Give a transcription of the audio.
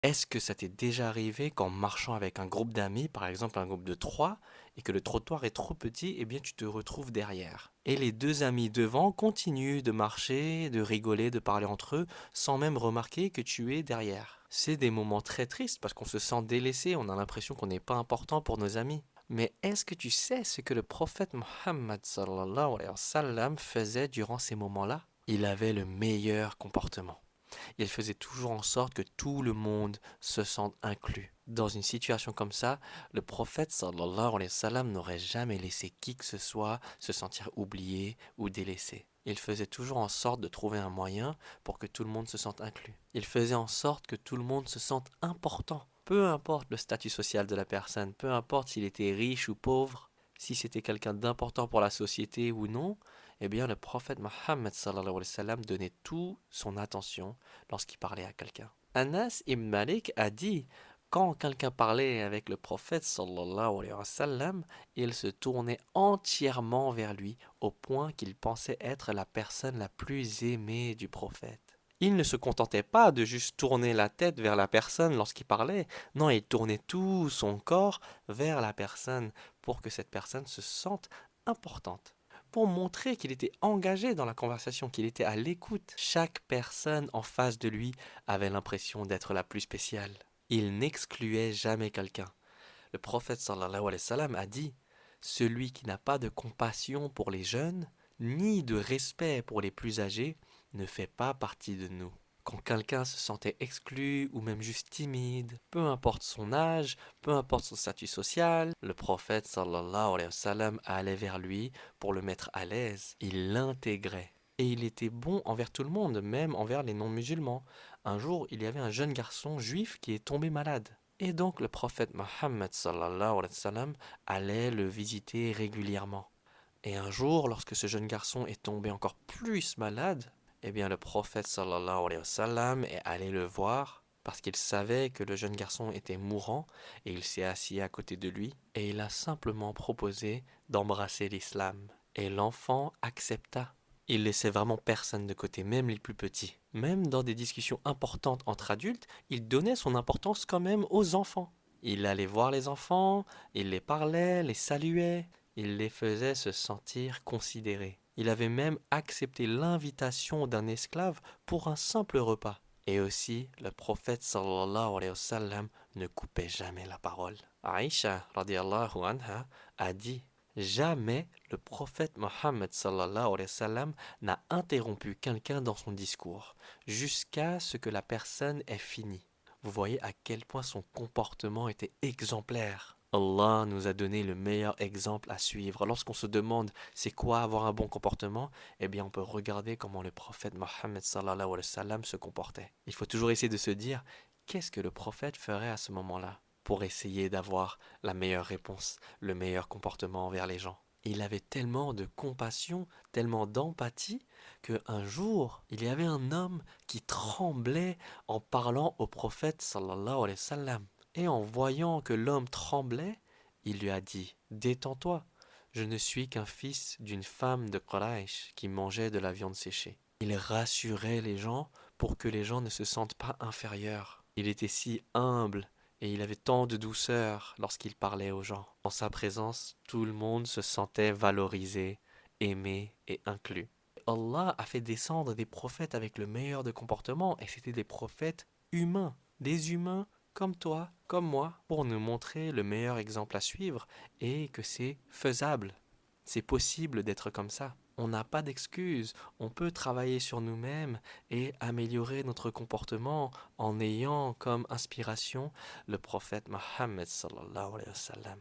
Est-ce que ça t'est déjà arrivé qu'en marchant avec un groupe d'amis, par exemple un groupe de trois, et que le trottoir est trop petit, eh bien tu te retrouves derrière. Et les deux amis devant continuent de marcher, de rigoler, de parler entre eux, sans même remarquer que tu es derrière. C'est des moments très tristes parce qu'on se sent délaissé, on a l'impression qu'on n'est pas important pour nos amis. Mais est-ce que tu sais ce que le prophète Mohammed sallallahu alayhi wa sallam faisait durant ces moments-là? Il avait le meilleur comportement. Il faisait toujours en sorte que tout le monde se sente inclus. Dans une situation comme ça, le prophète sallallahu alayhi wa sallam n'aurait jamais laissé qui que ce soit se sentir oublié ou délaissé. Il faisait toujours en sorte de trouver un moyen pour que tout le monde se sente inclus. Il faisait en sorte que tout le monde se sente important. Peu importe le statut social de la personne, peu importe s'il était riche ou pauvre, si c'était quelqu'un d'important pour la société ou non, eh bien le prophète Mohammed sallallahu alayhi wa sallam donnait toute son attention lorsqu'il parlait à quelqu'un. Anas ibn Malik a dit, quand quelqu'un parlait avec le prophète sallallahu alayhi wa sallam, il se tournait entièrement vers lui au point qu'il pensait être la personne la plus aimée du prophète. Il ne se contentait pas de juste tourner la tête vers la personne lorsqu'il parlait, non, il tournait tout son corps vers la personne pour que cette personne se sente importante, pour montrer qu'il était engagé dans la conversation, qu'il était à l'écoute. Chaque personne en face de lui avait l'impression d'être la plus spéciale. Il n'excluait jamais quelqu'un. Le prophète sallallahu alayhi wa sallam a dit, celui qui n'a pas de compassion pour les jeunes, ni de respect pour les plus âgés, ne fait pas partie de nous. Quand quelqu'un se sentait exclu ou même juste timide, peu importe son âge, peu importe son statut social, le prophète sallallahu alayhi wa sallam allait vers lui pour le mettre à l'aise. Il l'intégrait. Et il était bon envers tout le monde, même envers les non-musulmans. Un jour, il y avait un jeune garçon juif qui est tombé malade. Et donc le prophète Mohammed sallallahu alayhi wa sallam allait le visiter régulièrement. Et un jour, lorsque ce jeune garçon est tombé encore plus malade, eh bien le prophète sallallahu alayhi wa sallam est allé le voir parce qu'il savait que le jeune garçon était mourant et il s'est assis à côté de lui et il a simplement proposé d'embrasser l'islam. Et l'enfant accepta. Il laissait vraiment personne de côté, même les plus petits. Même dans des discussions importantes entre adultes, il donnait son importance quand même aux enfants. Il allait voir les enfants, il les parlait, les saluait, il les faisait se sentir considérés. Il avait même accepté l'invitation d'un esclave pour un simple repas. Et aussi, le prophète sallallahu alayhi wa sallam ne coupait jamais la parole. Aïcha radiallahu anha a dit, jamais le prophète Mohammed sallallahu alayhi wa sallam n'a interrompu quelqu'un dans son discours, jusqu'à ce que la personne ait fini. Vous voyez à quel point son comportement était exemplaire. Allah nous a donné le meilleur exemple à suivre. Lorsqu'on se demande c'est quoi avoir un bon comportement, eh bien on peut regarder comment le prophète Mohammed sallallahu alayhi wa sallam se comportait. Il faut toujours essayer de se dire qu'est-ce que le prophète ferait à ce moment-là pour essayer d'avoir la meilleure réponse, le meilleur comportement envers les gens. Il avait tellement de compassion, tellement d'empathie, qu'un jour, il y avait un homme qui tremblait en parlant au prophète sallallahu alayhi wa sallam. Et en voyant que l'homme tremblait, il lui a dit, détends-toi, je ne suis qu'un fils d'une femme de Quraysh qui mangeait de la viande séchée. Il rassurait les gens pour que les gens ne se sentent pas inférieurs. Il était si humble et il avait tant de douceur lorsqu'il parlait aux gens. En sa présence, tout le monde se sentait valorisé, aimé et inclus. Allah a fait descendre des prophètes avec le meilleur de comportement et c'était des prophètes humains, des humains comme toi, comme moi, pour nous montrer le meilleur exemple à suivre et que c'est faisable. C'est possible d'être comme ça. On n'a pas d'excuses. On peut travailler sur nous-mêmes et améliorer notre comportement en ayant comme inspiration le prophète Mohammed sallallahu alayhi wa sallam.